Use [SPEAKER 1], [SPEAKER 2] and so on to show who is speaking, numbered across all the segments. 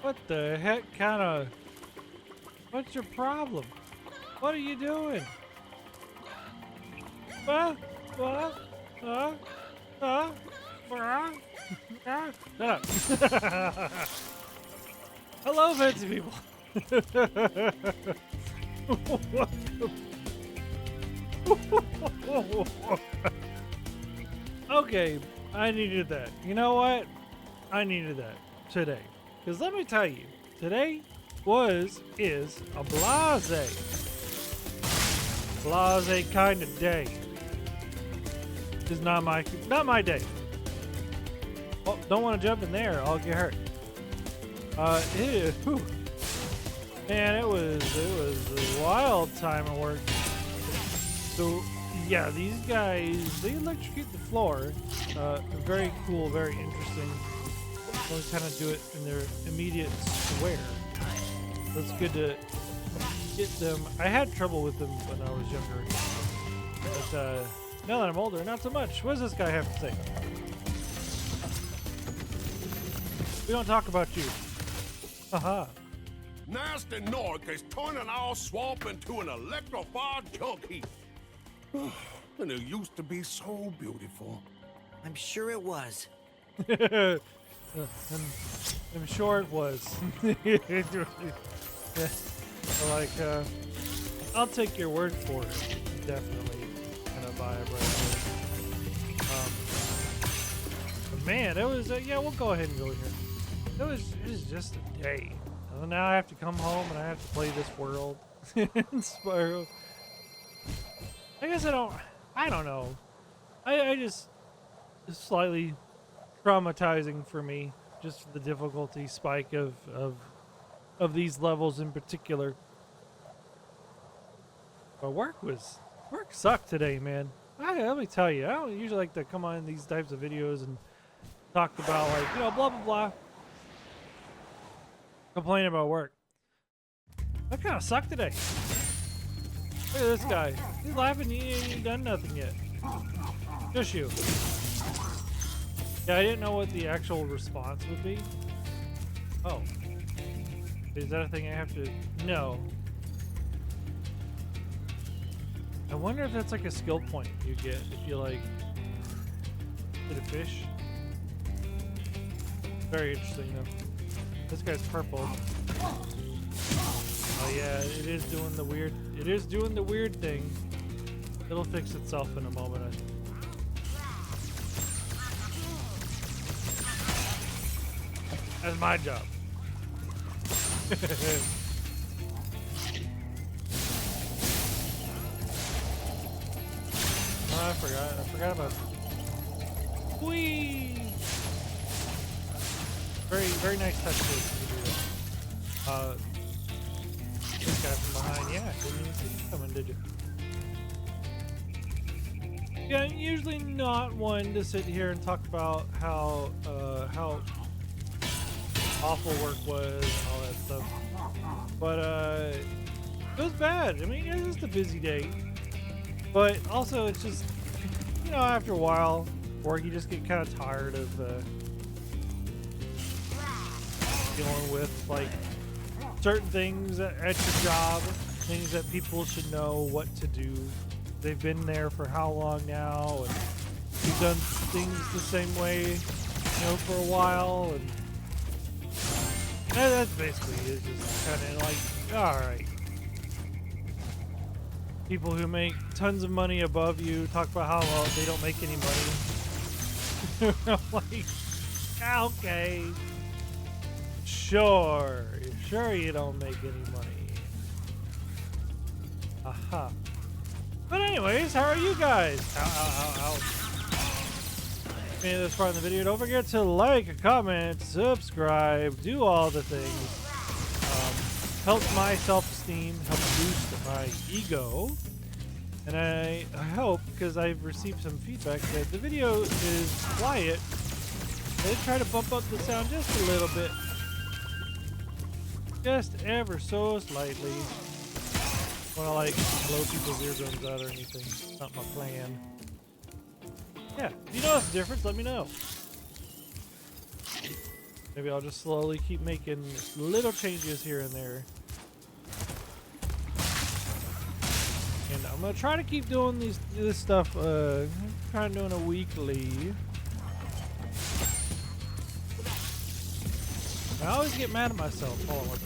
[SPEAKER 1] What the heck kind of... What's your problem? What are you doing? What? What? Shut up. Hello, fancy people. Okay, I needed that. You know what? I needed that today. Because let me tell you, today is a blase kind of day. It's not my day. Oh, don't want to jump in there. I'll get hurt. Whew. Man, it was a wild time at work. So yeah, these guys, they electrocute the floor. Very cool, very interesting. They kind of do it in their immediate square. So it's good to get them. I had trouble with them when I was younger, but now that I'm older, not so much. What does this guy have to say? We don't talk about you. Haha.
[SPEAKER 2] Nasty North is turning our swamp into an electrified junk heap. And it used to be so beautiful.
[SPEAKER 3] I'm sure it was.
[SPEAKER 1] I'm sure it was. Like, I'll take your word for it. Definitely kind of vibe right there. But man, it was, yeah, we'll go ahead and go here. It was just a day. And now I have to come home and I have to play this world in Spyro. I guess I don't know. I just, it's slightly traumatizing for me, just the difficulty spike of these levels in particular. But work sucked today, man. Let me tell you, I don't usually like to come on these types of videos and talk about, like, you know, blah blah blah. Complain about work. That kind of sucked today. Look at this guy. He's laughing. He ain't done nothing yet. Just you. Yeah, I didn't know what the actual response would be. Oh. Is that a thing I have to... No. I wonder if that's like a skill point you get if you, like, hit a fish. Very interesting, though. This guy's purple. Oh yeah, it is doing the weird thing. It'll fix itself in a moment, I think. That's my job. Oh, I forgot about it. Whee! Very nice touch to do that. This guy from behind, yeah, didn't even see him coming, did you? Yeah, I'm usually not one to sit here and talk about how awful work was and all that stuff. But it was bad. I mean, it was just a busy day. But also, it's just, you know, after a while, work, you just get kind of tired of dealing with, like, certain things at your job, things that people should know what to do. They've been there for how long now, and you've done things the same way, you know, for a while, and that's basically it. Just kind of like, all right. People who make tons of money above you talk about how, well, they don't make any money. I'm like, okay. Sure you don't make any money. Aha. But anyways, how are you guys? Ow. If you made this part of the video, don't forget to like, comment, subscribe, do all the things. Helps my self-esteem, helps boost my ego. And I hope, because I've received some feedback, that the video is quiet. I try to bump up the sound just a little bit. Just ever so slightly. Want to, like, blow people's eardrums out or anything. Not my plan. Yeah, if you notice the difference, let me know. Maybe I'll just slowly keep making little changes here and there. And I'm gonna try to keep doing this stuff, trying doing a weekly. I always get mad at myself. Hold on,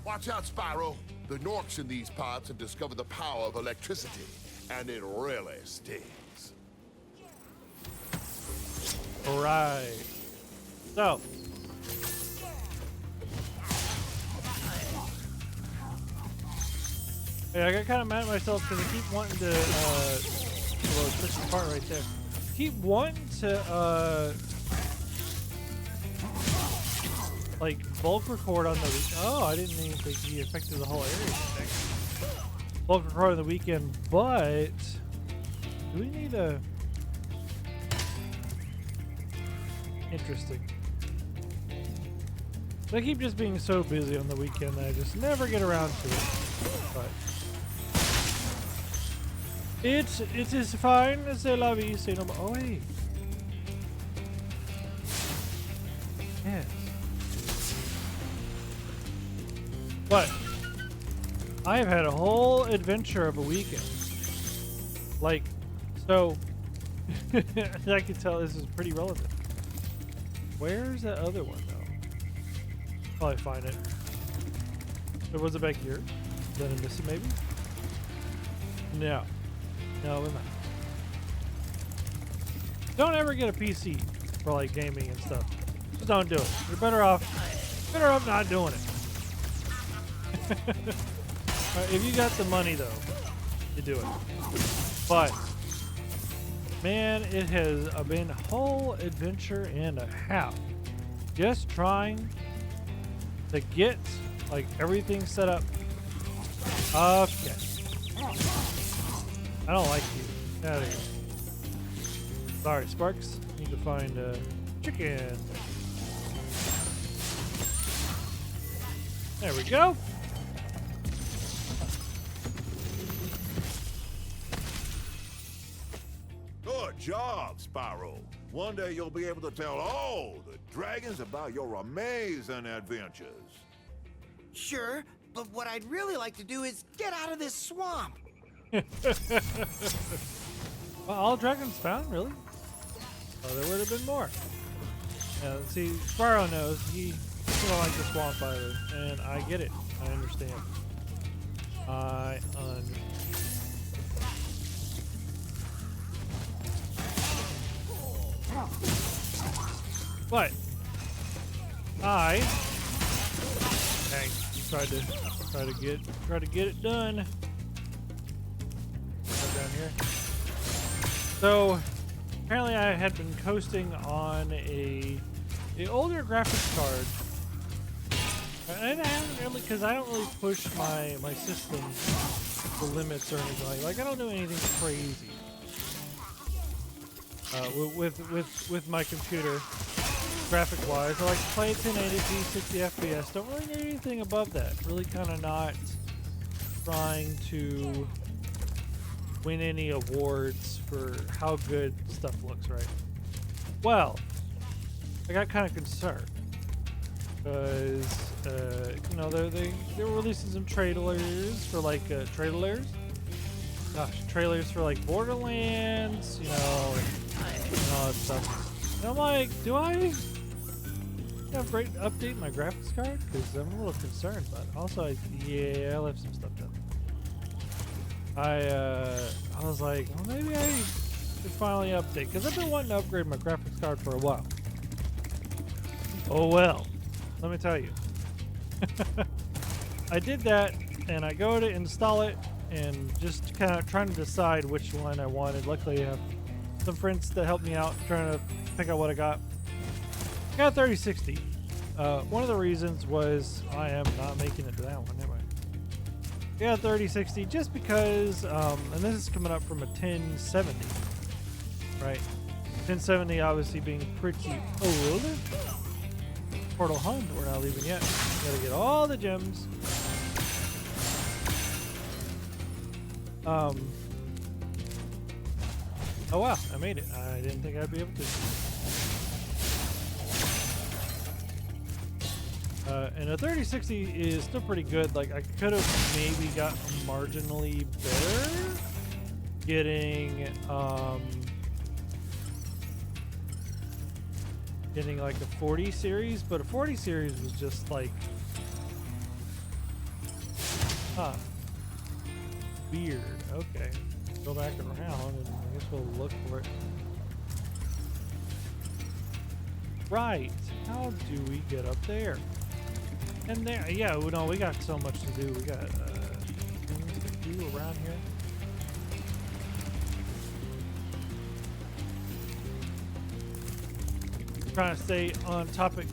[SPEAKER 2] Watch out, Spyro. The Norks in these parts have discovered the power of electricity, and it really stings.
[SPEAKER 1] Alright. So. Yeah, I got kind of mad at myself because I keep wanting to, well, push the part right there. Keep wanting to, like, bulk record on the oh, I didn't even think he affected the whole area. Bulk record on the weekend, but do we need a... Interesting. I keep just being so busy on the weekend that I just never get around to it. But it is fine. C'est la vie. C'est normal. Oh wait. Yes. But I have had a whole adventure of a weekend. Like, so I can tell this is pretty relevant. Where's that other one though? Probably find it. Or was it back here? Did I miss it maybe? No. No, we're not. Don't ever get a PC for like gaming and stuff. Just don't do it. You're better off not doing it. Right, if you got the money though, you do it. But man, it has been a whole adventure and a half. Just trying to get like everything set up. Okay. I don't like you. Get out of here. Sorry, Sparks. Need to find chicken. There we go.
[SPEAKER 4] Good job, Spyro. One day you'll be able to tell all the dragons about your amazing adventures.
[SPEAKER 3] Sure, but what I'd really like to do is get out of this swamp.
[SPEAKER 1] Well, all dragons found, really? Oh, there would have been more. Yeah, see, Spyro knows he don't like the swamp either, and I get it. I understand. But I try to get it done. Down here. So apparently I had been coasting on a older graphics card. And I haven't really, because I don't really push my system to limits or anything like I don't do anything crazy with my computer graphic wise. I like to play at 1080p 60 FPS. Don't really need anything above that. Really kind of not trying to win any awards for how good stuff looks, right? Well, I got kind of concerned because you know they were releasing some trailers for like trailers for like Borderlands, you know, and all that stuff. And I'm like, do I update my graphics card? Because I'm a little concerned. But also, I left some stuff done. I was like, well, maybe I should finally update, because I've been wanting to upgrade my graphics card for a while. Oh well, let me tell you. I did that, and I go to install it, and just kind of trying to decide which one I wanted. Luckily, I have some friends that helped me out trying to pick out what I got. I got 3060. One of the reasons was I am not making it to that one anyway. Yeah, 3060 just because, and this is coming up from a 1070, right? 1070 obviously being pretty old. Portal Hunt, we're not leaving yet. Gotta get all the gems. Oh wow, I made it. I didn't think I'd be able to. And a 3060 is still pretty good. Like I could have maybe got marginally better getting like a 40 series, but a 40 series was just like weird. Okay, go back around and I guess we'll look for it. Right, how do we get up there? And there, yeah, no, we got so much to do. We got things to do around here. Trying to stay on topic.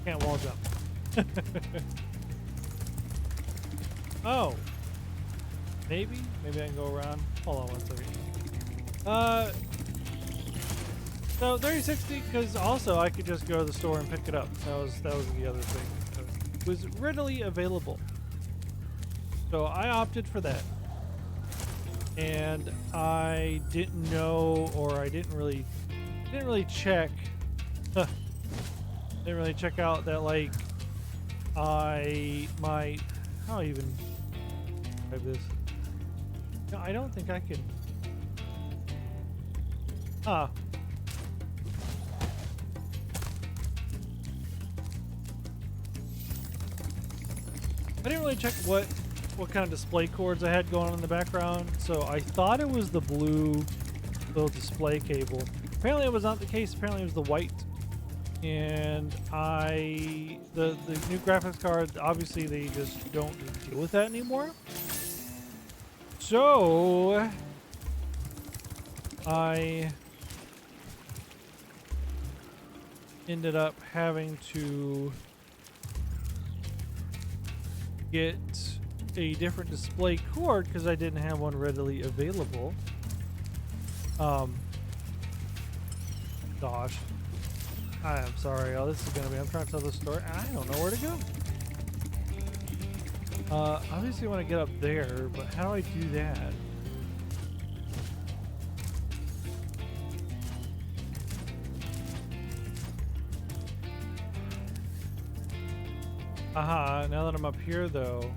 [SPEAKER 1] Can't wall jump. Oh, maybe I can go around. Hold on one second. So 3060, because also I could just go to the store and pick it up. That was the other thing. It was readily available. So I opted for that. And I didn't know, or I didn't really check. Didn't really check out that like how do I even describe this? No, I don't think I can. I didn't really check what kind of display cords I had going on in the background, so I thought it was the blue little display cable. Apparently it was not the case. Apparently it was the white. And the new graphics card, obviously they just don't deal with that anymore. So I ended up having to get a different display cord because I didn't have one readily available. Gosh, I am sorry. Oh, this is gonna be. I'm trying to tell this story. I don't know where to go. Obviously, I want to get up there, but how do I do that? Aha, now that I'm up here though,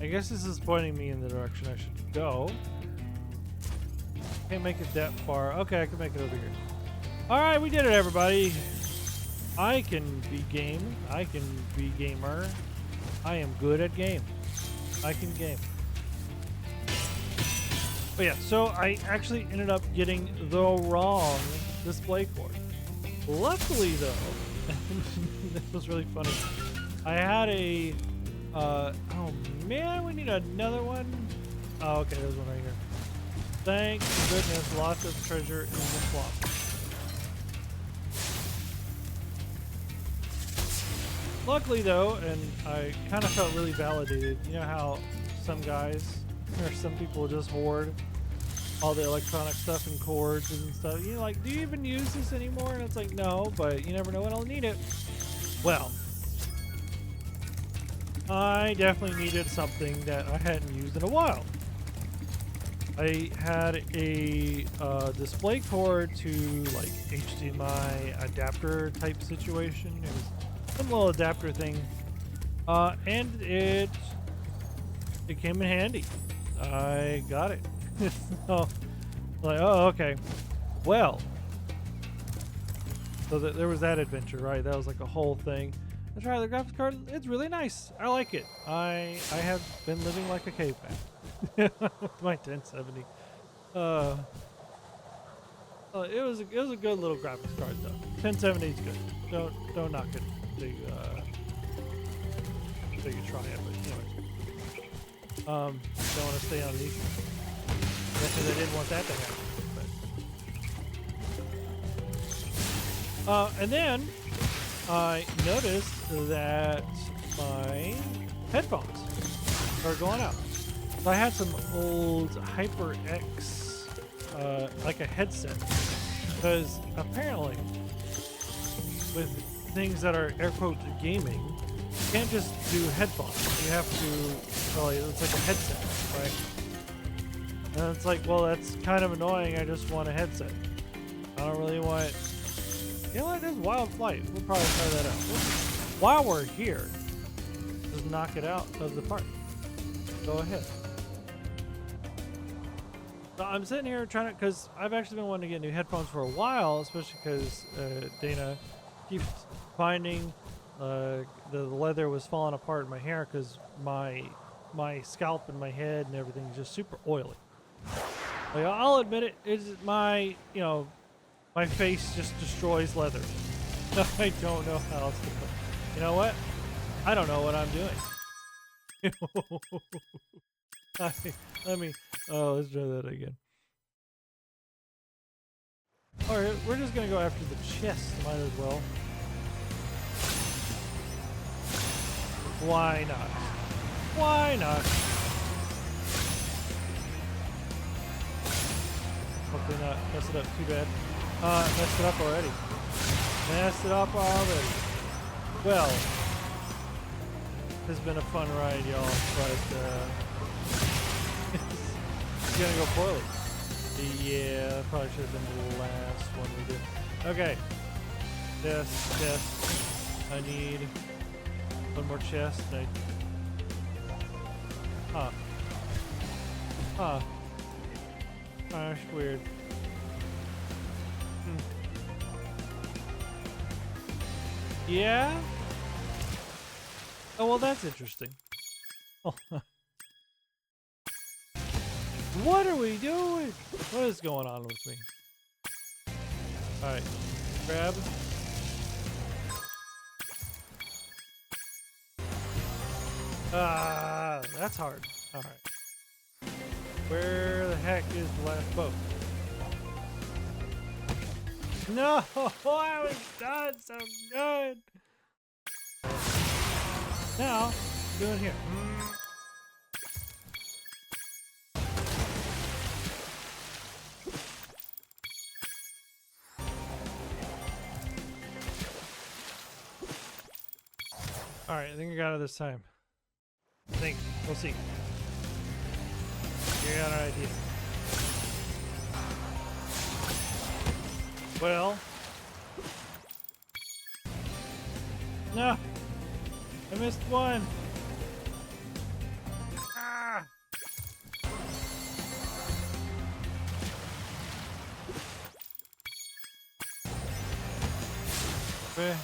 [SPEAKER 1] I guess this is pointing me in the direction I should go. Can't make it that far. Okay, I can make it over here. Alright, we did it, everybody. I can be game. I can be gamer. I am good at game. I can game. But yeah, so I actually ended up getting the wrong display cord. Luckily though, this was really funny. I had a, oh man, we need another one. Oh, okay, there's one right here. Thank goodness, lots of treasure in the swamp. Luckily though, and I kind of felt really validated. You know how some guys, or some people just hoard all the electronic stuff and cords and stuff. You know, like, do you even use this anymore? And it's like, no, but you never know when I'll need it. Well, I definitely needed something that I hadn't used in a while. I had a display cord to like HDMI adapter type situation. It was some little adapter thing, and it came in handy. I got it. So, like, oh, okay. Well, so there was that adventure, right? That was like a whole thing. I tried the graphics card. It's really nice. I like it. I have been living like a caveman with my 1070. It was a good little graphics card though. 1070 is good. Don't knock it. So you try it, but anyway. Don't want to stay on these. Because I didn't want that to happen. But. And then I noticed that my headphones are going out. So I had some old HyperX, like a headset, because apparently with things that are air quote gaming, you can't just do headphones. You have to, well, it's like a headset, right? And it's like, well, that's kind of annoying. I just want a headset. I don't really want You know what? There's Wild Flight. We'll probably try that out. While we're here, just knock it out of the park. Go ahead. So I'm sitting here trying to, because I've actually been wanting to get new headphones for a while, especially because Dana keeps finding the leather was falling apart in my hair because my scalp and my head and everything is just super oily. Like, I'll admit it, it's my, you know, my face just destroys leather. I don't know how else to put it. You know what? I don't know what I'm doing. Let's try that again. Alright, we're just gonna go after the chest, might as well. Why not? Why not? Hopefully not mess it up too bad. Messed it up already. Messed it up already. Well, it's been a fun ride, y'all, but it's gonna go poorly. Yeah, that probably should have been the last one we did. Okay. Chest. I need one more chest. Huh. That's weird. Yeah? Oh, well, that's interesting. Oh. What are we doing? What is going on with me? Alright. Grab. That's hard. Alright. Where the heck is the last boat? No! I was done so good! Now, what are you doing here? Alright, I think I got it this time. I think. We'll see. You got an idea. Well. No! I missed one! Ah! Okay.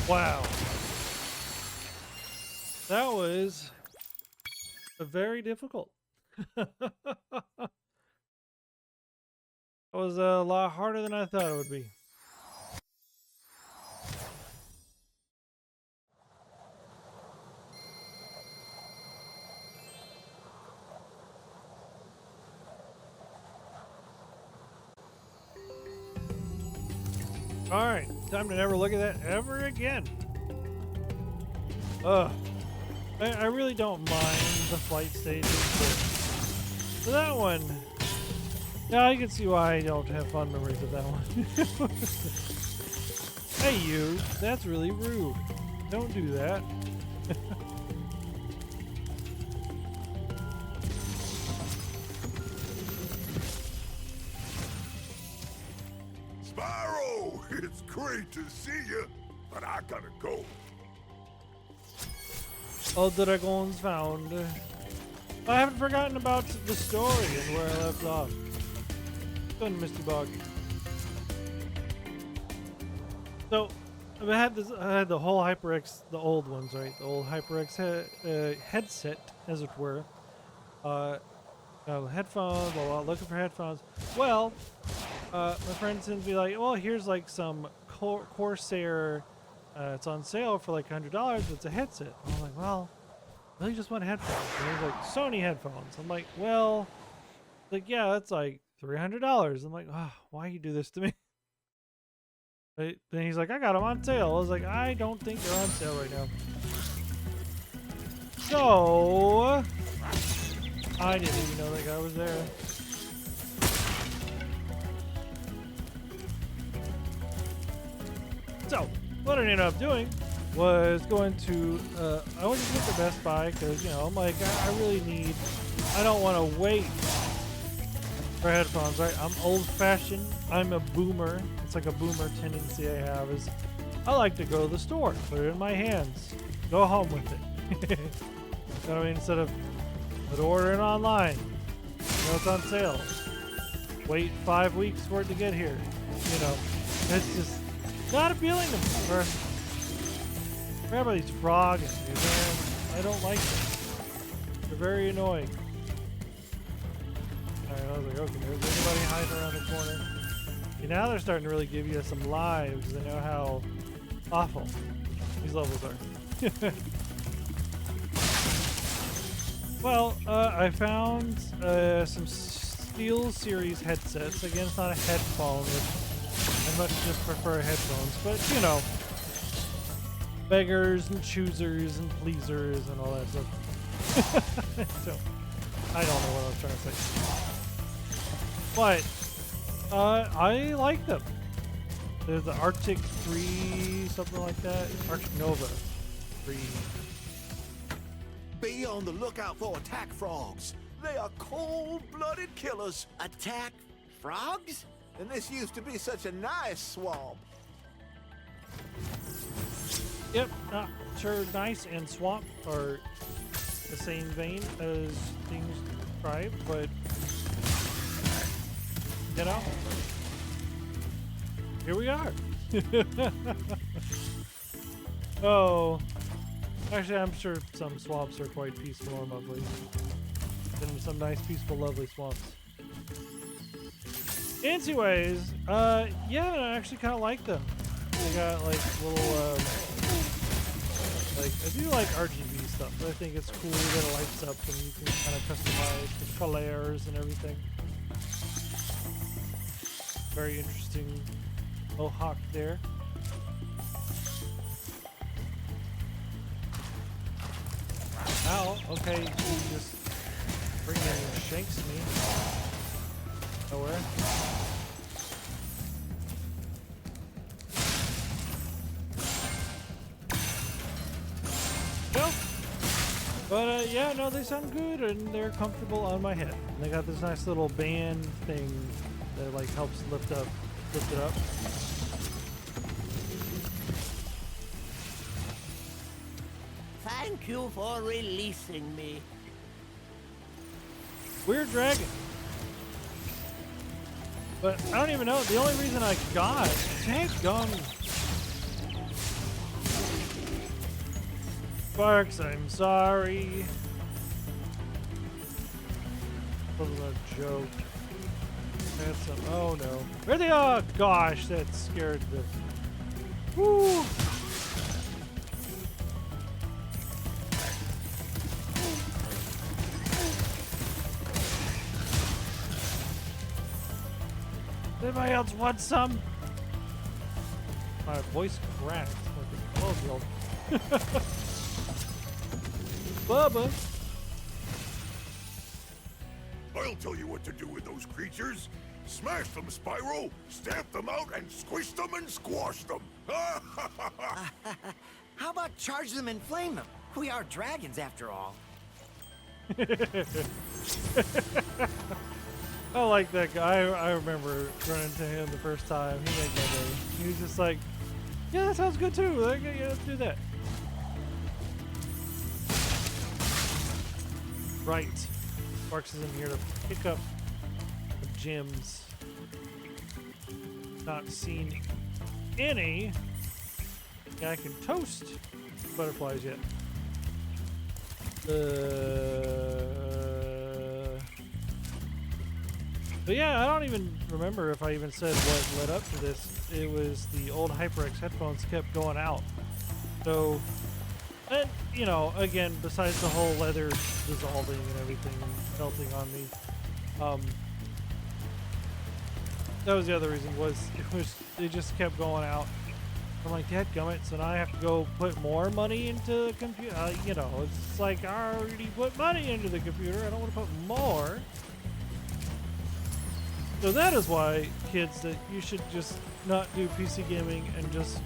[SPEAKER 1] Wow. That was very difficult. That was a lot harder than I thought it would be. All right, time to never look at that ever again. I really don't mind the flight stages, but for that one, yeah, I can see why I don't have fond memories of that one. Hey, you. That's really rude. Don't do that.
[SPEAKER 4] Spyro, it's great to see you, but I gotta go.
[SPEAKER 1] All dragons found. I haven't forgotten about the story and where I left off. Good, Misty Bog. So, I had the whole HyperX, the old ones, right? The old HyperX headset, as it were. Headphones, blah, blah, looking for headphones. Well, my friend sends me like, well, here's like some Corsair. It's on sale for like $100. It's a headset. I'm like, well, I really just want headphones. And he's like, Sony headphones. I'm like, well, like, yeah, that's like $300. I'm like, oh, why you do this to me? But then he's like, I got them on sale. I was like, I don't think they're on sale right now. So, I didn't even know that guy was there. So, what I ended up doing was going to, I went to get the Best Buy because, you know, I'm like, I really need, I don't want to wait for headphones, right? I'm old-fashioned. I'm a boomer. It's like a boomer tendency I have is I like to go to the store, put it in my hands, go home with it. You know what I mean? Instead of ordering online, you know it's on sale. Wait 5 weeks for it to get here. You know, it's just not appealing to me. Everybody's frogging me, man. I don't like them. They're very annoying. Alright, I was like, okay, there's anybody hiding around the corner. Okay, now they're starting to really give you some lives because they know how awful these levels are. Well, I found some Steel Series headsets. Again, it's not a headphone, which I much just prefer headphones, but you know, beggars and choosers and pleasers and all that stuff. So, I don't know what I was trying to say. But, I like them. There's the Arctic 3, something like that. Arctic Nova 3.
[SPEAKER 3] Be on the lookout for attack frogs. They are cold-blooded killers. Attack frogs? And this used to be such a nice swamp.
[SPEAKER 1] Yep, not sure nice and swamp are the same vein as things described, but you know, here we are. Oh, actually, I'm sure some swamps are quite peaceful and lovely. And some nice, peaceful, lovely swamps. Anyways, yeah, I actually kind of like them. They got like little, like I do like RGB stuff. But I think it's cool that it lights up and you can kind of customize the colors and everything. Very interesting mohawk there. Ow, okay, he just freaking shanks me. Nowhere. Nope. But yeah, no, they sound good and they're comfortable on my head. And they got this nice little band thing that like helps lift it up.
[SPEAKER 3] Thank you for releasing me.
[SPEAKER 1] Weird dragon. But I don't even know. The only reason I got tank gun. Sparks, I'm sorry. That was a joke. That's some. Oh no. Where they are? Gosh, that scared the. Woo! Anybody else want some? My voice cracked like a 12-year-old. Bubba.
[SPEAKER 4] I'll tell you what to do with those creatures. Smash them, Spyro, stamp them out, and squish them and squash them.
[SPEAKER 3] How about charge them and flame them? We are dragons after all.
[SPEAKER 1] I like that guy. I remember running to him the first time. He made my day. He was just like, yeah, that sounds good too. Like, yeah, let's do that. Right. Sparks is in here to pick up the gems. Not seen any guy can toast butterflies yet. But yeah, I don't even remember if I even said what led up to this. It was the old HyperX headphones kept going out. So, and you know, again, besides the whole leather dissolving and everything and melting on me, that was the other reason. It just kept going out. I'm like, dadgummit, so now I have to go put more money into the computer. You know, it's like I already put money into the computer. I don't want to put more. So that is why, kids, that you should just not do PC gaming and just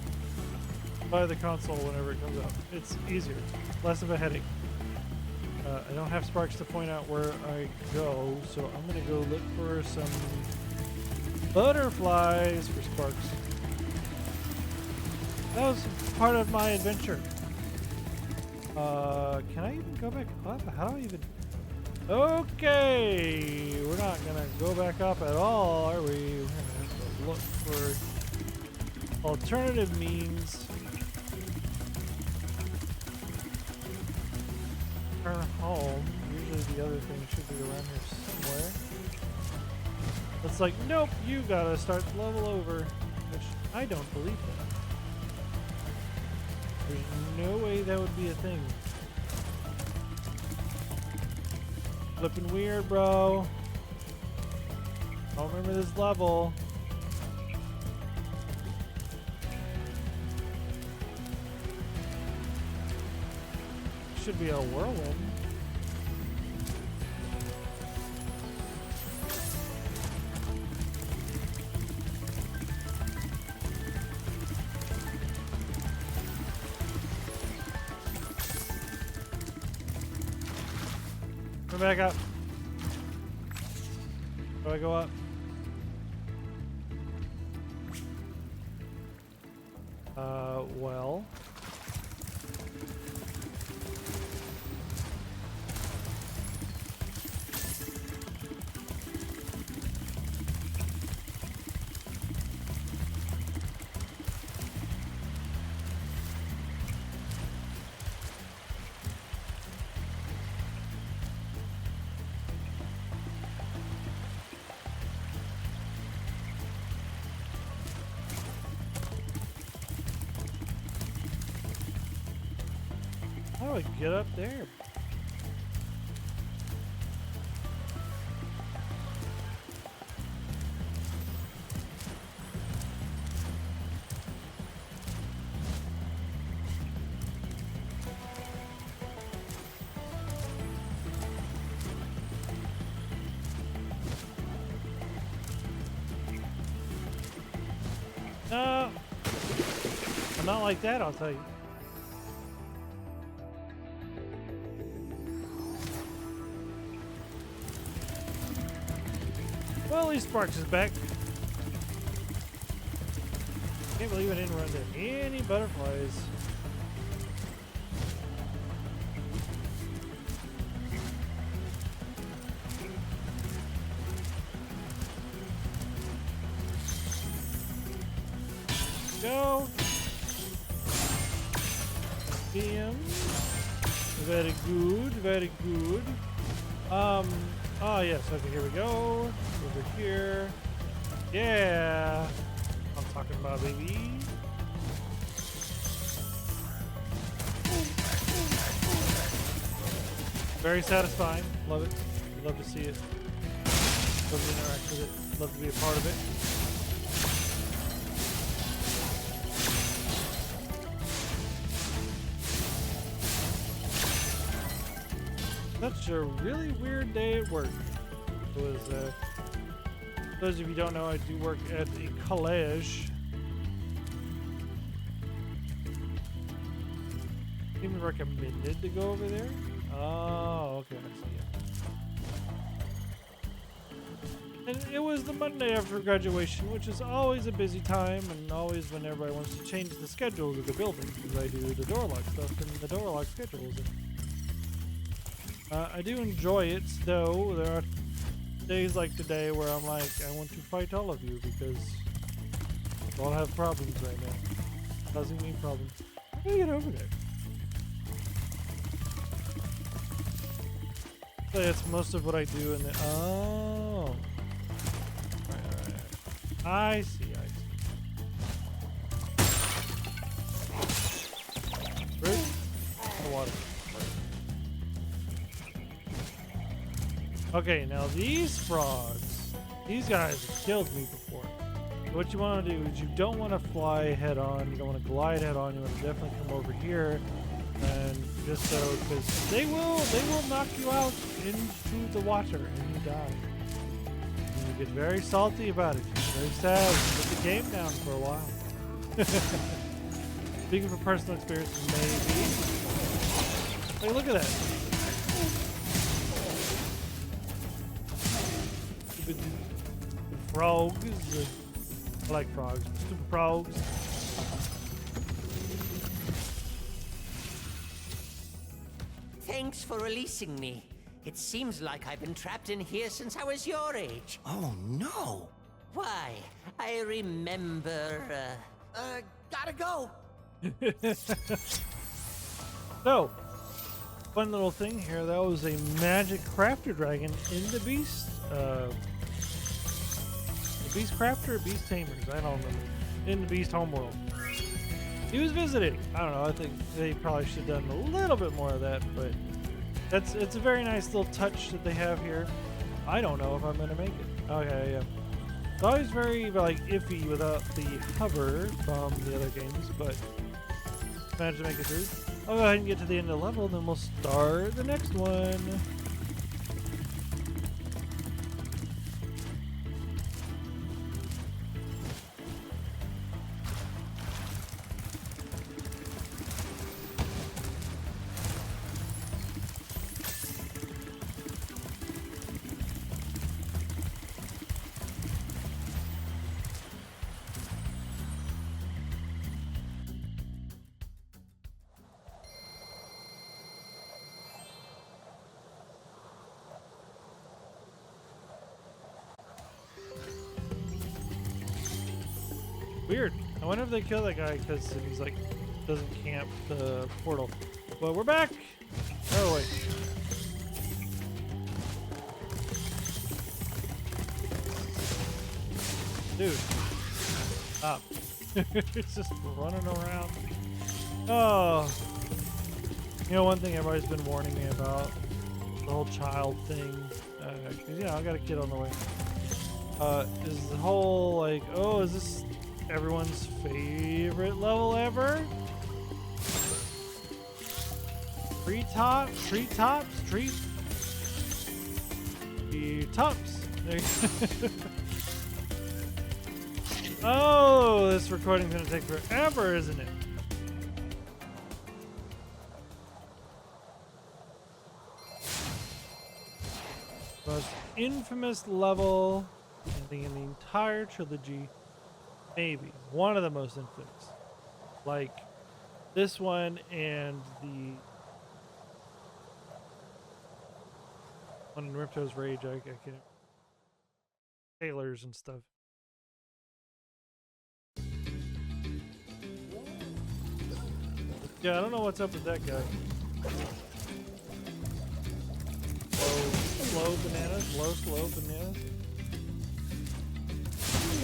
[SPEAKER 1] buy the console whenever it comes out. It's easier, less of a headache. I don't have Sparks to point out where I go, so I'm gonna go look for some butterflies for Sparks. That was part of my adventure. Can I even go back up? How do I even... Okay, we're not gonna go back up at all, are we? We're gonna have to look for alternative means. Turn home. Usually the other thing should be around here somewhere. It's like, nope, you gotta start the level over, which I don't believe that. There's no way that would be a thing. Flipping weird, bro. I don't remember this level. Should be a whirlwind. Come back up. Do I go up? Well. How do I get up there? No, I'm not like that, I'll tell you. Well, at least Sparks is back. Can't believe I didn't run into any butterflies. Go. Bam. Very good, very good. Oh yes, okay, here we go. Over here. Yeah. I'm talking about, baby. Very satisfying. Love it. Love to see it. Love to interact with it. Love to be a part of it. Such a really weird day at work. It was, those of you who don't know, I do work at a college. Even recommended to go over there? Oh, okay, I see it. And it was the Monday after graduation, which is always a busy time and always when everybody wants to change the schedule of the building because I do the door lock stuff and the door lock schedules. And, I do enjoy it, though. There are days like today where I'm like, I want to fight all of you because we all have problems right now. Causing me problems. How do I get over there? So that's most of what I do in the. Oh. Alright. I see. Bridge? The water. Okay, now these frogs, these guys have killed me before. What you want to do is you don't want to fly head on, you don't want to glide head on, you want to definitely come over here and just so, because they will knock you out into the water and you die. And you get very salty about it, very sad, you put the game down for a while. Speaking from personal experience, maybe. Hey, look at that. Stupid frogs. I like frogs. Stupid frogs.
[SPEAKER 5] Thanks for releasing me. It seems like I've been trapped in here since I was your age.
[SPEAKER 3] Oh, no.
[SPEAKER 5] Why, I remember,
[SPEAKER 3] Gotta go.
[SPEAKER 1] So, fun little thing here. That was a magic crafter dragon in the beast. Beast Crafter or Beast Tamers? I don't remember. In the Beast Homeworld. He was visiting. I don't know. I think they probably should have done a little bit more of that, but it's a very nice little touch that they have here. I don't know if I'm gonna make it. Okay, yeah. It's always very like iffy without the hover from the other games, but managed to make it through. I'll go ahead and get to the end of the level, then we'll start the next one. Weird. I wonder if they kill that guy because he's like doesn't camp the portal. But we're back. Oh wait. Dude, stop. It's just running around. Oh. You know, one thing everybody's been warning me about, the whole child thing, cause you know, I got a kid on the way, is the whole like, oh, is this everyone's favorite level ever? Treetops. There you go. Oh, this recording's gonna take forever, isn't it? Most infamous level in the entire trilogy. Maybe one of the most infamous, like this one and the one in Ripto's Rage. I can't. Sailors and stuff. Yeah, I don't know what's up with that guy. Slow bananas. Slow bananas.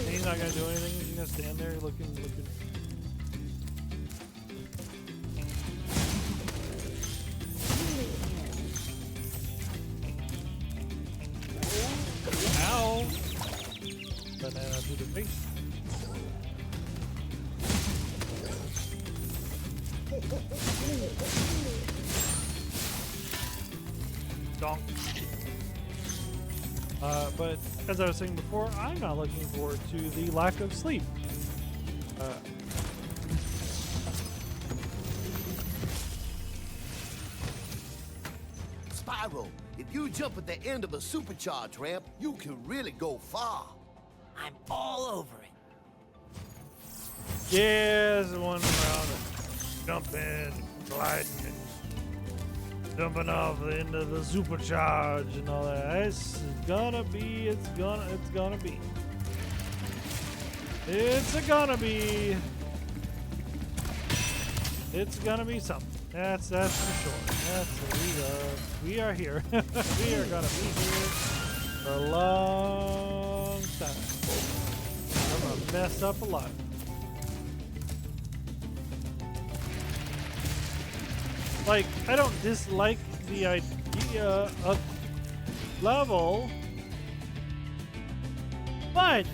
[SPEAKER 1] He's not gonna do anything. He's gonna stand there looking. Ow! Banana to the face. Donk. But as I was saying before, I'm not looking forward to the lack of sleep.
[SPEAKER 3] Spyro, if you jump at the end of a supercharge ramp, you can really go far.
[SPEAKER 5] I'm all over it.
[SPEAKER 1] Yeah, there's one around jumping, gliding, and jumping off the end of the supercharge and all that. It's gonna be. It's gonna be something. That's for sure. We are here. We are gonna be here for a long time. I'm gonna mess up a lot. Like, I don't dislike the idea of level, but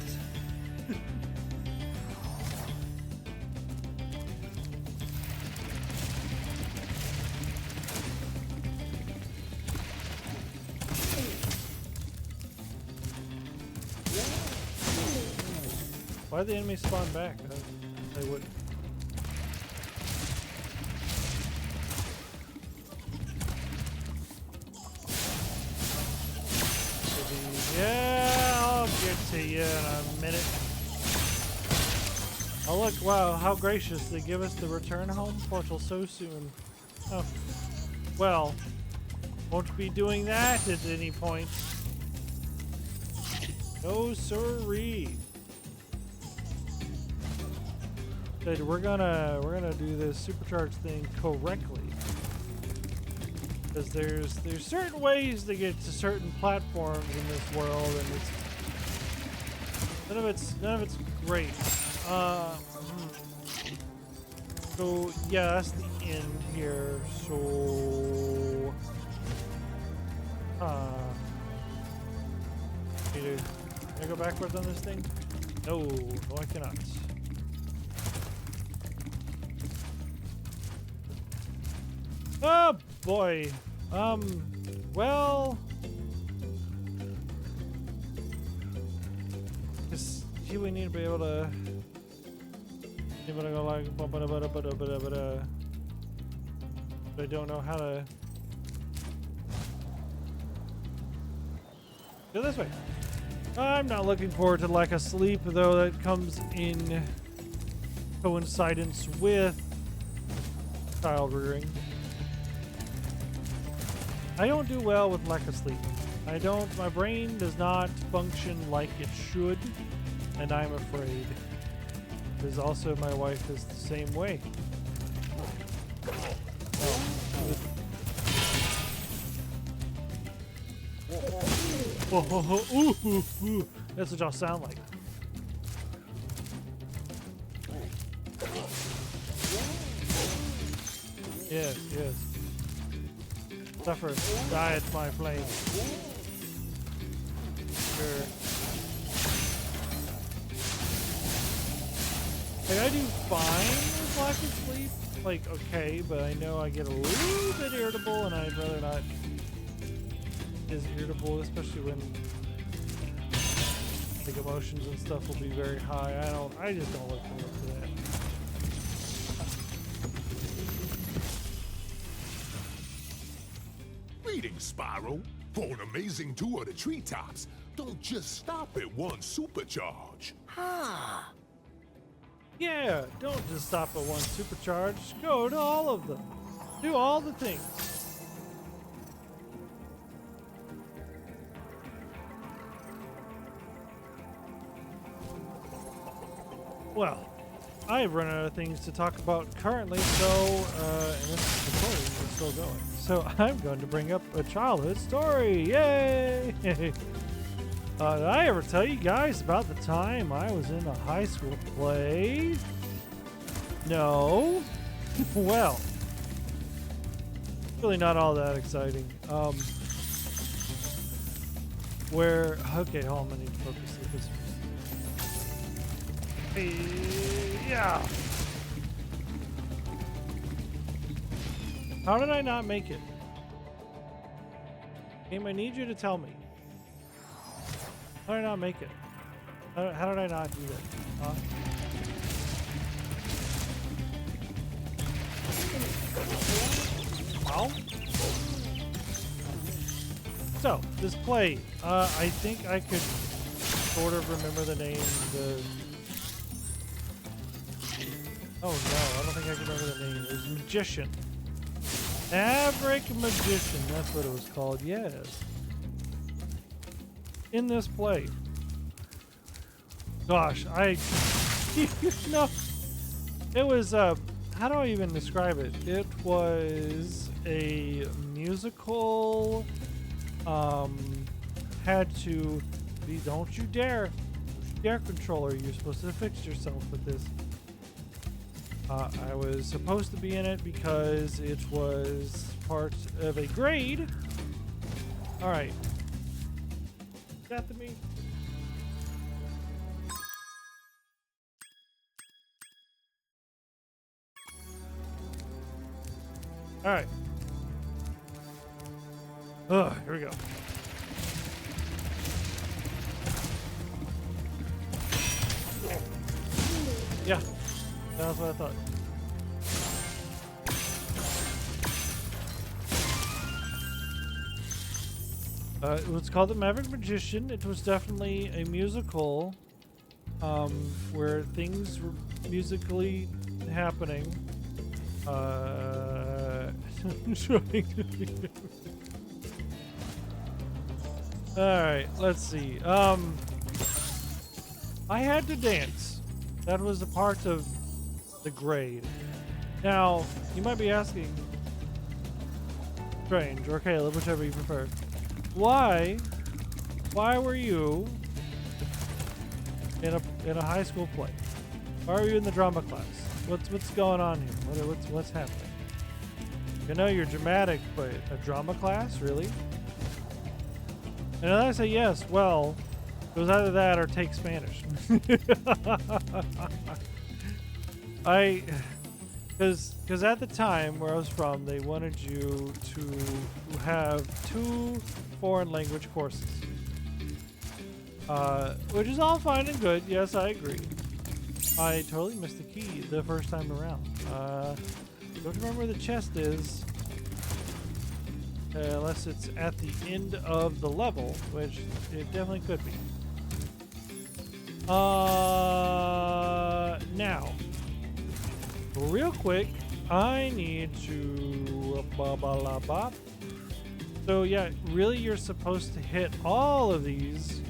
[SPEAKER 1] why'd the enemy spawn back? They wouldn't. Yeah, I'll get to you in a minute. Oh look, wow, how gracious. They give us the return home portal so soon. Oh, well, won't be doing that at any point. No sirree. But we're gonna do this supercharged thing correctly. Because there's certain ways to get to certain platforms in this world, and none of it's great. So yeah, that's the end here. So can I go backwards on this thing? No, I cannot. Oh boy. Well, just we need to be able to go like, but I don't know how to go this way. I'm not looking forward to lack of sleep, though. That comes in coincidence with child rearing. I don't do well with lack of sleep. My brain does not function like it should, and I'm afraid. Because also my wife is the same way. Ooh. That's what y'all sound like. Yes. Suffer, die at my flame. Sure. Like, I do fine with lack of sleep. Like, okay, but I know I get a little bit irritable, and I'd rather not get as irritable, especially when like emotions and stuff will be very high. I just don't look forward to that.
[SPEAKER 6] Greetings, Spyro. For an amazing tour of the treetops, don't just stop at one supercharge.
[SPEAKER 1] Yeah, don't just stop at one supercharge. Go to all of them. Do all the things. Well, I've run out of things to talk about currently, so, and this recording is still going. So I'm going to bring up a childhood story. Yay! Did I ever tell you guys about the time I was in a high school play? No? Well, really not all that exciting. Okay, hold on, I need to focus with this. Yeah. How did I not make it? Game, I need you to tell me. How did I not make it? How did I not do that? Ow. So, this play, I think I could sort of remember the name. Oh no, I don't think I can remember the name. It was Magician. Maverick Magician, that's what it was called, yes. In this play. Gosh, no. It was, how do I even describe it? It was a musical, had to be, don't you dare controller, you're supposed to fix yourself with this. I was supposed to be in it because it was part of a grade. Alright. Is that to me? Alright. Ugh, here we go. Yeah, that's what I thought. It was called The Maverick Magician. It was definitely a musical where things were musically happening. Alright, let's see. I had to dance. That was a part of the grade. Now, you might be asking, Strange or Caleb, whichever you prefer, why were you in a high school play? Why are you in the drama class? What's going on here? What's happening? I know you're dramatic, but a drama class, really? And then I say yes. Well, it was either that or take Spanish. Because at the time where I was from, they wanted you to have 2 foreign language courses, which is all fine and good. Yes, I agree. I totally missed the key the first time around. Don't remember where the chest is, unless it's at the end of the level, which it definitely could be. Now, real quick, I need to So yeah, really you're supposed to hit all of these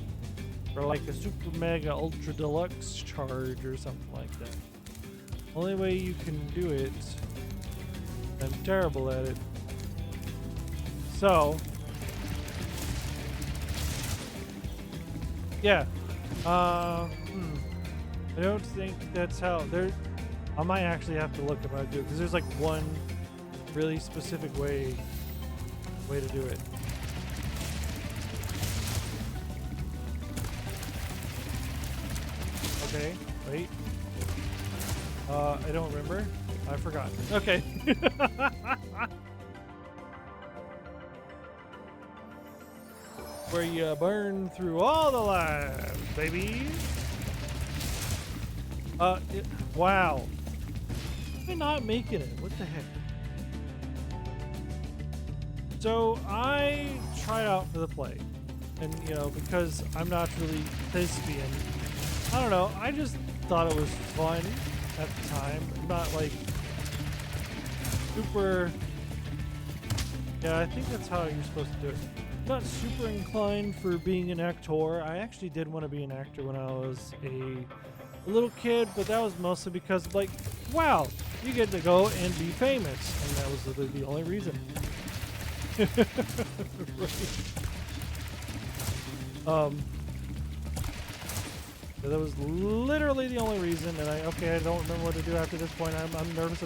[SPEAKER 1] for like a super mega ultra deluxe charge or something like that. Only way you can do it, I'm terrible at it. So yeah, I don't think that's how there. I might actually have to look up how to do it because there's like one really specific way to do it. Okay, wait. I don't remember. I forgot. Okay. Where you burn through all the lives, baby. Wow. I'm not making it. What the heck? So I tried out for the play, and because I'm not really thespian, I don't know. I just thought it was fun at the time. Not like super. Yeah, I think that's how you're supposed to do it. Not super inclined for being an actor. I actually did want to be an actor when I was a little kid, but that was mostly because, like, wow, you get to go and be famous, and that was literally the only reason. So that was literally the only reason, and I don't remember what to do after this point. I'm nervous.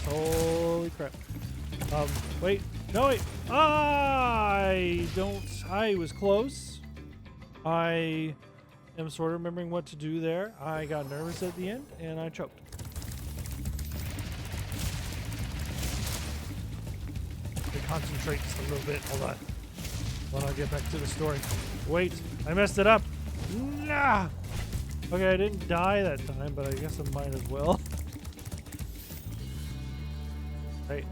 [SPEAKER 1] Holy crap. Wait. No, wait. I was close. I am sort of remembering what to do there. I got nervous at the end, and I choked. Concentrate just a little bit. Hold on. While I get back to the story. Wait, I messed it up. Nah. Okay, I didn't die that time, but I guess I might as well. Right.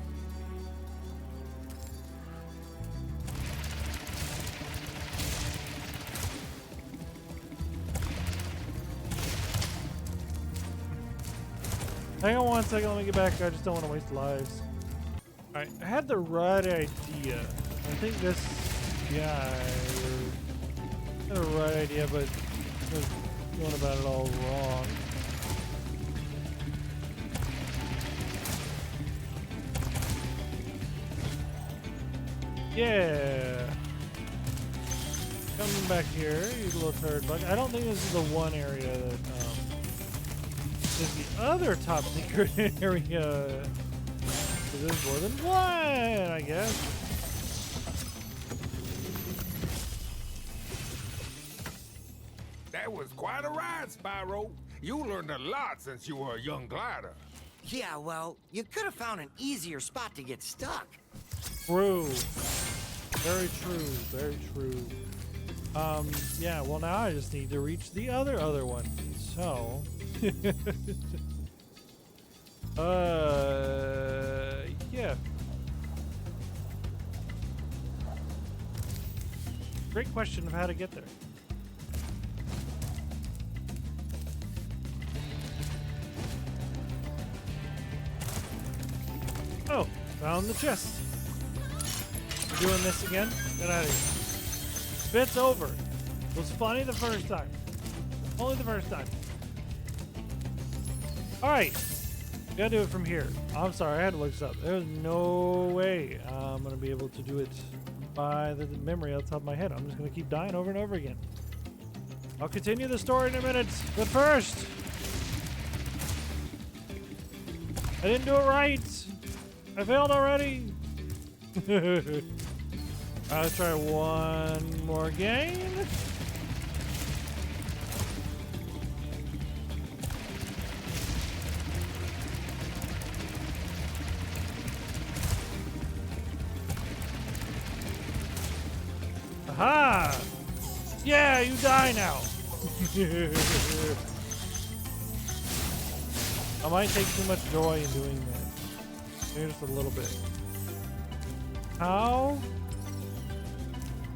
[SPEAKER 1] Hang on 1 second, let me get back. I just don't want to waste lives. Alright, I had the right idea. I think this guy had the right idea, but was going about it all wrong. Yeah. Come back here, you little turd bug. I don't think this is the one area that is the other top secret area. So there's more than one, I guess.
[SPEAKER 6] That was quite a ride, Spyro. You learned a lot since you were a young glider.
[SPEAKER 5] Yeah, well, you could have found an easier spot to get stuck.
[SPEAKER 1] True. Very true. Very true. Yeah, well now I just need to reach the other one. So yeah. Great question of how to get there. Oh, found the chest. We're doing this again? Get out of here. Bit's over. It was funny the first time. Only the first time. Alright. Gotta do it from here. I'm sorry, I had to look this up. There's no way I'm gonna be able to do it by the memory on top of my head. I'm just gonna keep dying over and over again. I'll continue the story in a minute, but first, I didn't do it right. I failed already. Let's try one more game. Aha! Yeah, you die now. I might take too much joy in doing that. Maybe just a little bit. How?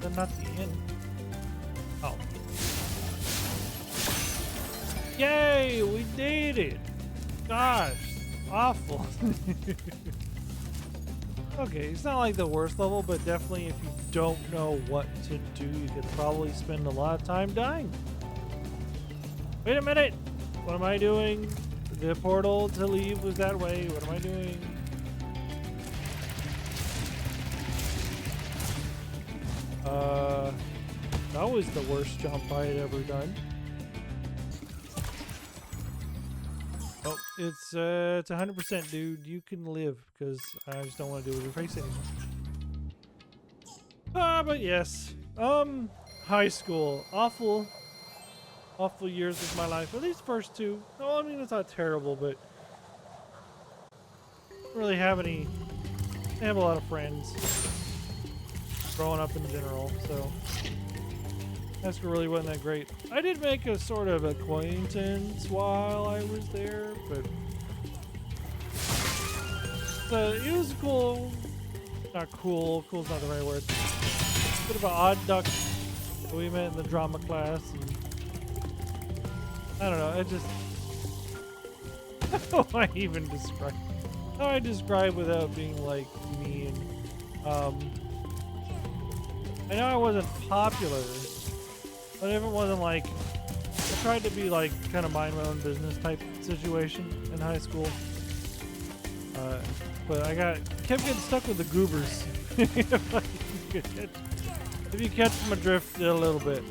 [SPEAKER 1] Then not the end. Oh. Yay! We did it! Gosh, awful. Okay, it's not like the worst level, but definitely if you don't know what to do, you could probably spend a lot of time dying. Wait a minute! What am I doing? The portal to leave was that way. What am I doing? That was the worst jump I had ever done. Oh, it's 100%, dude. You can live, because I just don't want to deal with your face anymore. But yes. High school. Awful years of my life. At least first two. No, I mean, it's not terrible, but I don't really have any. I have a lot of friends growing up in general, so high school really wasn't that great. I did make a sort of acquaintance while I was there, but it was cool. Not cool. Cool's not the right word. Bit of an odd duck. We met in the drama class, and I don't know. It just how do I even describe? How do I describe without being like mean? I know I wasn't popular, but if it wasn't like, I tried to be like kind of mind my own business type situation in high school. But I kept getting stuck with the goobers. If you catch my drift a little bit.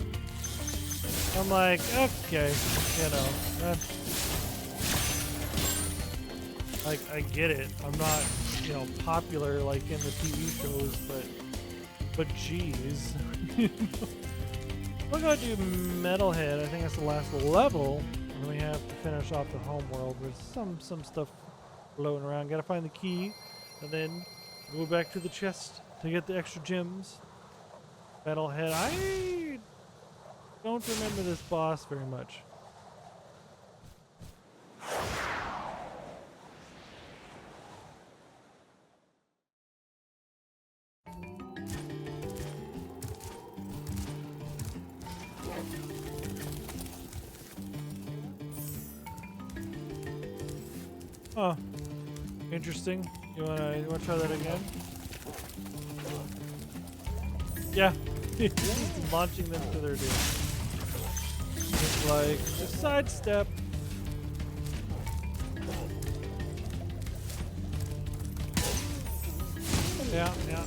[SPEAKER 1] I'm like, okay, you know, like I get it. I'm not, you know, popular like in the TV shows, but geez. We're gonna do Metalhead. I think that's the last level, and we have to finish off the home world with some stuff floating around. Gotta find the key, and then go back to the chest to get the extra gems. Metalhead. I don't remember this boss very much. Huh. Interesting. You wanna try that again? Yeah. Just launching them to their doom. Just like just sidestep. Yeah. Yep.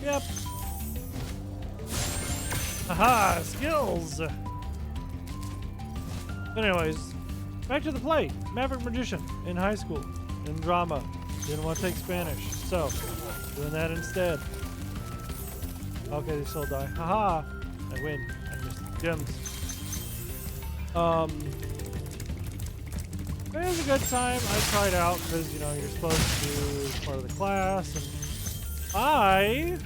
[SPEAKER 1] Yep. Aha! Skills! But anyways, back to the play. Maverick Magician in high school. In drama. Didn't want to take Spanish. So, doing that instead. Okay, they still die. Haha! I win. I missed the gems. It was a good time. I tried out because, you know, you're supposed to as part of the class. And I am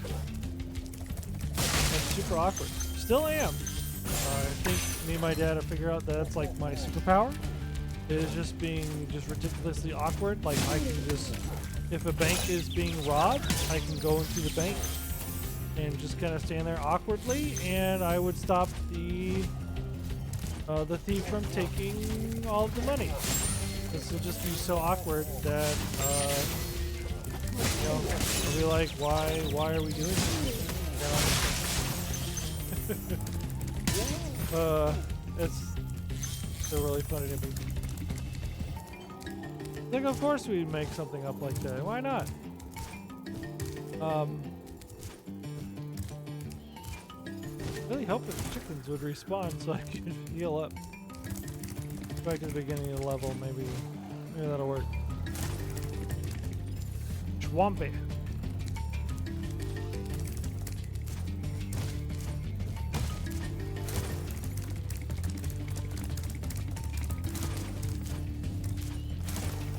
[SPEAKER 1] super awkward. Still am. I think me and my dad have figured out that that's like my superpower. Is just being just ridiculously awkward. Like I can just, if a bank is being robbed, I can go into the bank and just kind of stand there awkwardly, and I would stop the thief from taking all of the money. This will just be so awkward that you know, I'll be like, why are we doing this? It's still really funny to me. Like, of course we'd make something up like that. Why not? Really help if the chickens would respawn so I could heal up. Back at the beginning of the level, maybe that'll work. Swampy.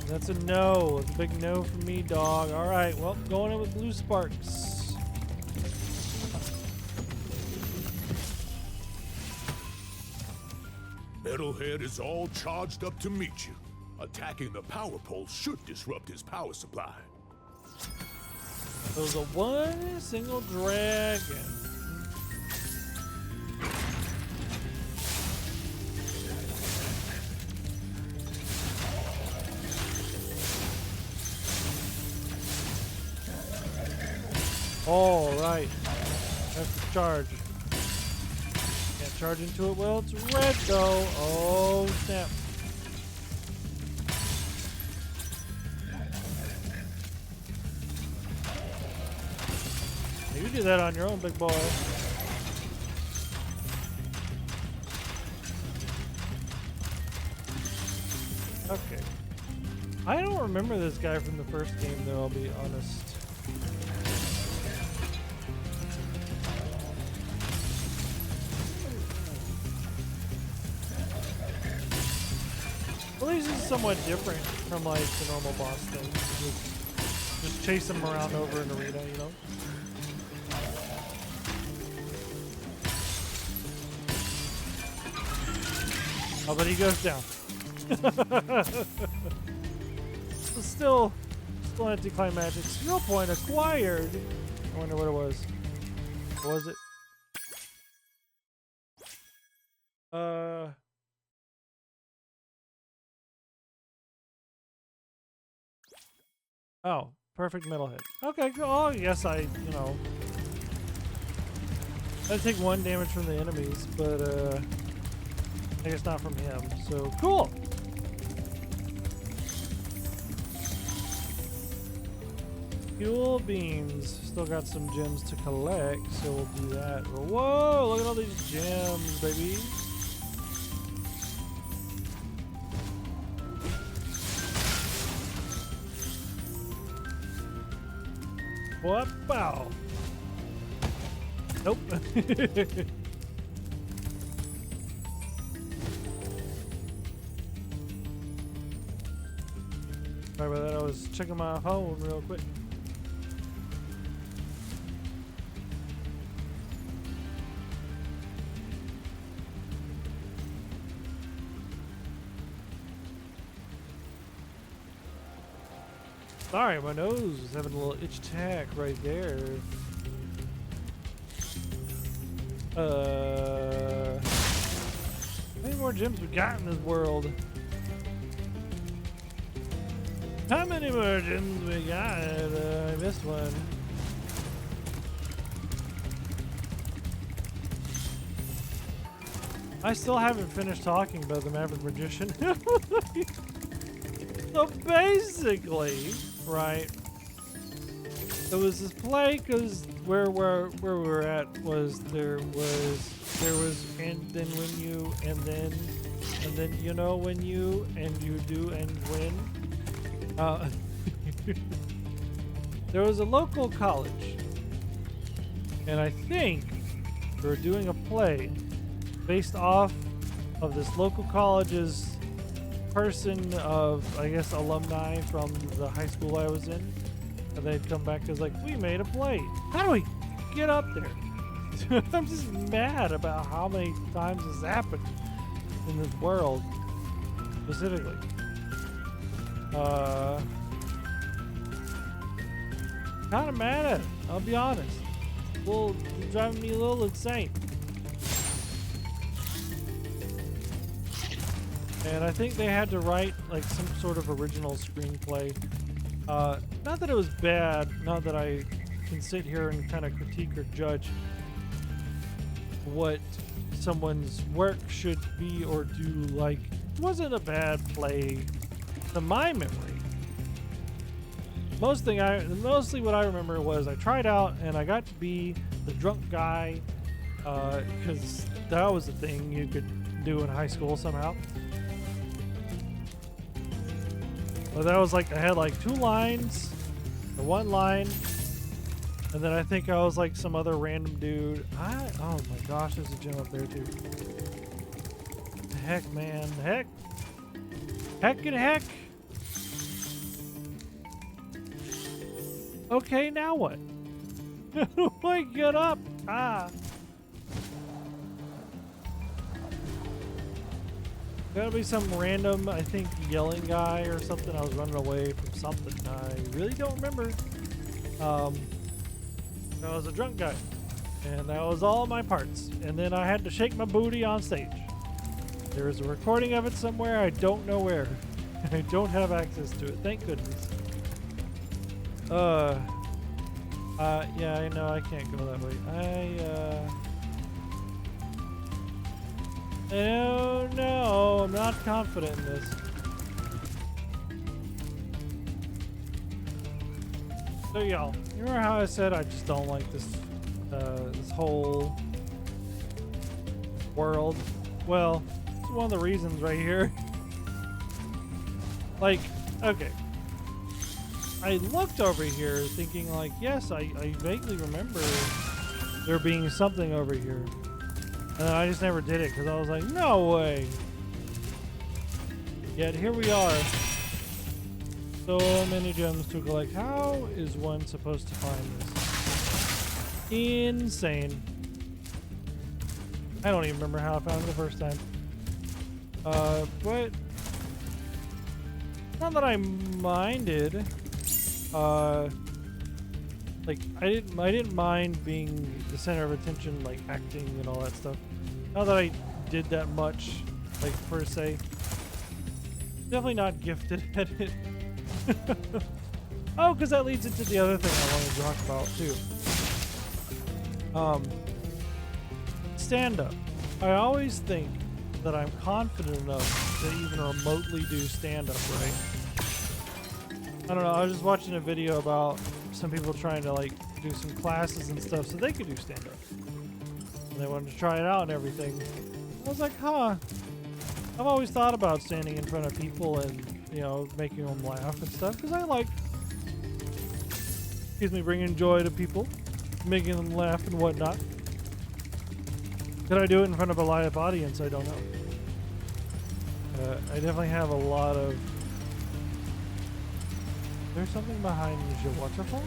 [SPEAKER 1] That's a no. It's a big no for me, dog. All right, well, going in with blue sparks.
[SPEAKER 6] Metalhead is all charged up to meet you. Attacking the power pole should disrupt his power supply.
[SPEAKER 1] There was a one single dragon. All right, that's the charge. Can't charge into it. Well, it's red though. Oh snap! You do that on your own, big boy. Okay. I don't remember this guy from the first game, though. I'll be honest. Well, these is somewhat different from like the normal boss thing. Just chase him around over an arena, you know? Oh, but he goes down. Still anticlimactic. Skill point acquired. I wonder what it was. What was it? Oh, perfect metalhead. Okay, cool. Oh, yes, I take 1 damage from the enemies, but I guess not from him. So cool. Fuel beans. Still got some gems to collect, so we'll do that. Whoa! Look at all these gems, baby. What? Wow. Nope. Sorry about that. I was checking my phone real quick. Sorry, my nose was having a little itch attack right there. many more gems we got in this world? How many more gems we got? I missed one. I still haven't finished talking about the Maverick Magician. So basically, right, there was this play because where we were at was there was and then when you and then you know when you and you do and when there was a local college, and I think they were doing a play based off of this local college's person of, I guess, alumni from the high school I was in, and they'd come back as like, we made a play. How do we get up there? I'm just mad about how many times this happened in this world, specifically. Kind of mad at it, I'll be honest. It's driving me a little insane. And I think they had to write like some sort of original screenplay. Not that it was bad, not that I can sit here and kind of critique or judge what someone's work should be or do. Like, it wasn't a bad play to my memory. Mostly what I remember was I tried out and I got to be the drunk guy, because that was a thing you could do in high school somehow. But that was like, I had like 2 lines, or 1 line, and then I think I was like some other random dude. Oh my gosh, there's a gym up there too. Heck, man, heck and heck. Okay, now what? How do I get up? Gotta be some random, I think, yelling guy or something. I was running away from something. I really don't remember. I was a drunk guy, and that was all my parts. And then I had to shake my booty on stage. There is a recording of it somewhere. I don't know where. I don't have access to it. Thank goodness. Yeah, I know I can't go that way. Oh no, I'm not confident in this. So y'all, you remember how I said I just don't like this this whole world? Well, it's one of the reasons right here. Like, okay. I looked over here thinking like, yes, I vaguely remember there being something over here. And I just never did it because I was like, no way. Yet here we are. So many gems to collect. How is one supposed to find this? Insane. I don't even remember how I found it the first time. But not that I minded. Like I didn't mind being the center of attention, like acting and all that stuff. Not that I did that much, like per se. Definitely not gifted at it. Oh, because that leads into the other thing I wanted to talk about too. Stand-up. I always think that I'm confident enough to even remotely do stand-up, right? I don't know, I was just watching a video about some people trying to like do some classes and stuff so they could do stand-up. And they wanted to try it out and everything. I was like, huh. I've always thought about standing in front of people and, you know, making them laugh and stuff, because I like, bringing joy to people, making them laugh and whatnot. Could I do it in front of a live audience? I don't know. I definitely have a lot of... There's something behind the waterfall?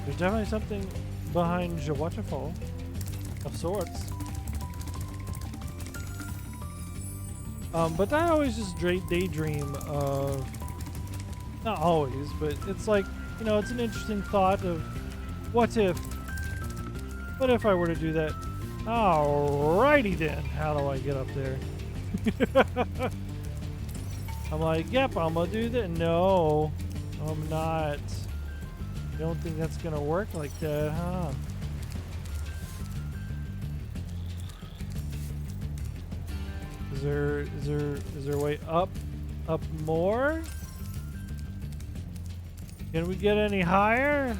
[SPEAKER 1] There's definitely something behind the waterfall of sorts. But I always just daydream of, not always, but it's like, you know, it's an interesting thought of what if I were to do that Alrighty then. How do I get up there? I'm like, yep, I'm gonna do that. No, I'm not. You don't think that's gonna work like that, huh? Is there a way up more? Can we get any higher?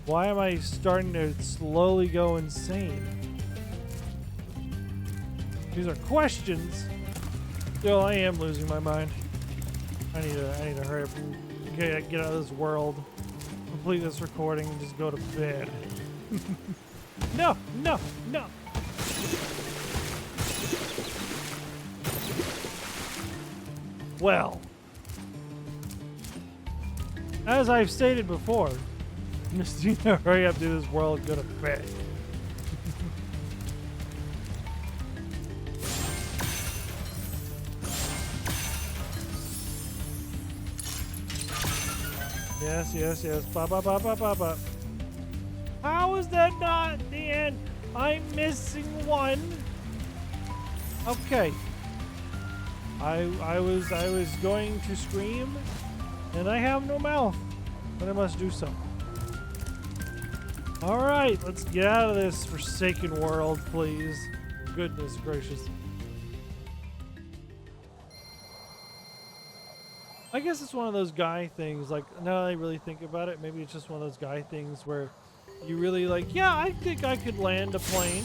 [SPEAKER 1] Why am I starting to slowly go insane? These are questions. Still, I am losing my mind. I need to hurry up and get out of this world, complete this recording, and just go to bed. No, no, no. Well, as I've stated before, just hurry up to this world and go to bed. Yes. Ba. How is that not the end? I'm missing one. Okay. I was going to scream, and I have no mouth, but I must do so. All right, let's get out of this forsaken world, please. Goodness gracious. I guess it's one of those guy things, like, now that I really think about it, maybe it's just one of those guy things where you really like, yeah, I think I could land a plane.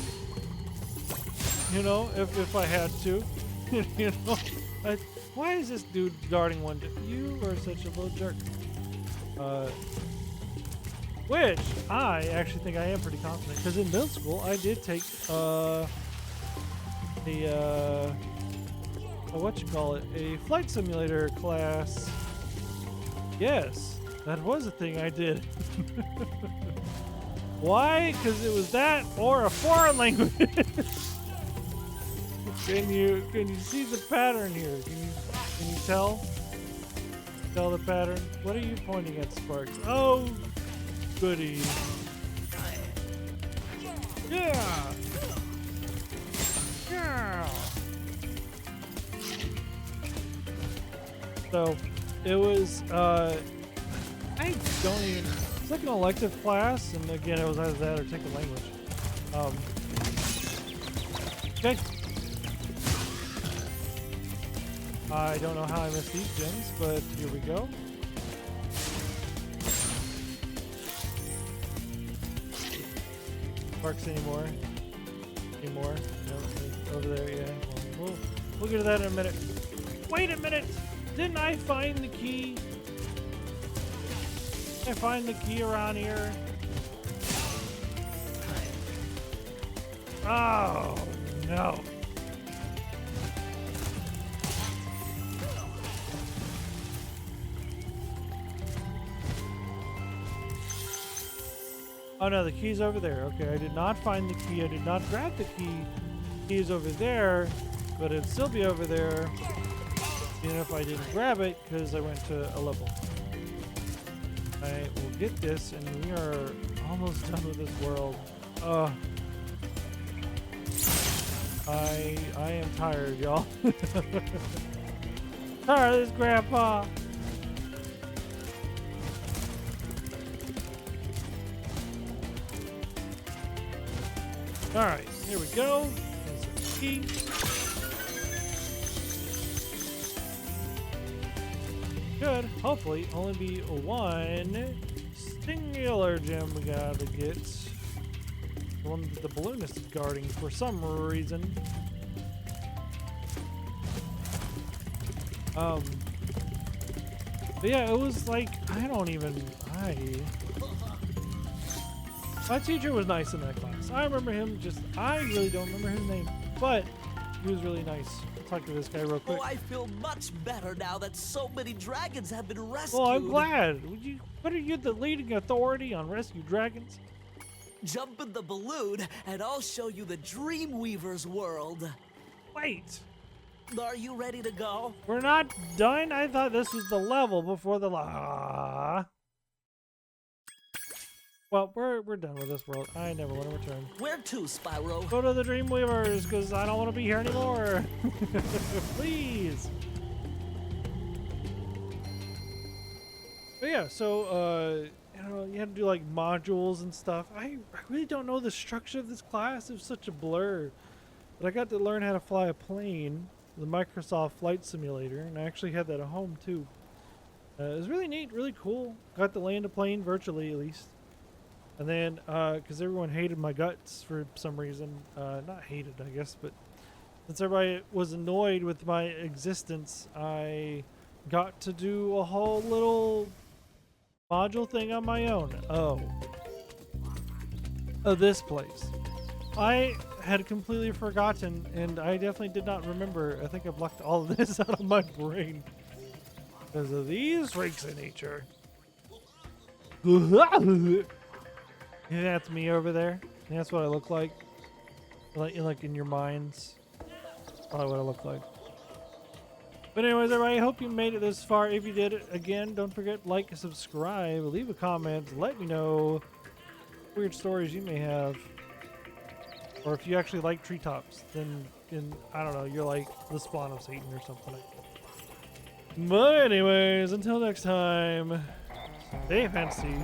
[SPEAKER 1] You know, if I had to. You know? Why is this dude guarding one? You are such a little jerk. Which I actually think I am pretty confident, because in middle school I did take a flight simulator class. Yes, that was a thing I did. Why? Because it was that or a foreign language. Can you see the pattern here? Can you tell? Tell the pattern? What are you pointing at, Sparks? Oh, goody. Yeah. Yeah. So it was I don't even, it's like an elective class, and again it was either that or take a language. Okay. I don't know how I missed these gems, but here we go. Sparks anymore? Anymore? No, over there, yeah. We'll get to that in a minute. Wait a minute! Didn't I find the key? Did I find the key around here? Oh, no. Oh no, the key's over there. Okay, I did not find the key. I did not grab the key. The key's over there, but it'd still be over there even if I didn't grab it, because I went to a level. I will get this, and we are almost done with this world. I am tired, y'all. Tired of this, Grandpa. All right, here we go. Insert the key. Should hopefully only be one singular gem we gotta get. The one that the balloonist is guarding for some reason. But yeah, it was like, my teacher was nice in that class. I remember him, I really don't remember his name, but he was really nice. Talk to this guy real quick.
[SPEAKER 7] Oh, I feel much better now that so many dragons have been rescued.
[SPEAKER 1] Well, I'm glad. What are you, the leading authority on rescue dragons?
[SPEAKER 7] Jump in the balloon, and I'll show you the Dreamweaver's world.
[SPEAKER 1] Wait.
[SPEAKER 7] Are you ready to go?
[SPEAKER 1] We're not done? I thought this was the level before the Well, we're done with this world. I never want to return.
[SPEAKER 7] Where to, Spyro?
[SPEAKER 1] Go to the Dreamweavers, because I don't want to be here anymore. Please. But yeah, so you know, you had to do like modules and stuff. I really don't know the structure of this class. It was such a blur. But I got to learn how to fly a plane, the Microsoft Flight Simulator, and I actually had that at home too. It was really neat, really cool. Got to land a plane virtually, at least. And then, because everyone hated my guts for some reason, not hated, I guess, but since everybody was annoyed with my existence, I got to do a whole little module thing on my own. Oh, this place. I had completely forgotten, and I definitely did not remember. I think I blocked all of this out of my brain because of these freaks of nature. Yeah, that's me over there. That's what I look like. Like in your minds. Probably what I look like. But anyways, everybody, I hope you made it this far. If you did, again, don't forget like and subscribe. Leave a comment. Let me know weird stories you may have. Or if you actually like treetops, then I don't know, you're like the spawn of Satan or something. But anyways, until next time, stay fancy.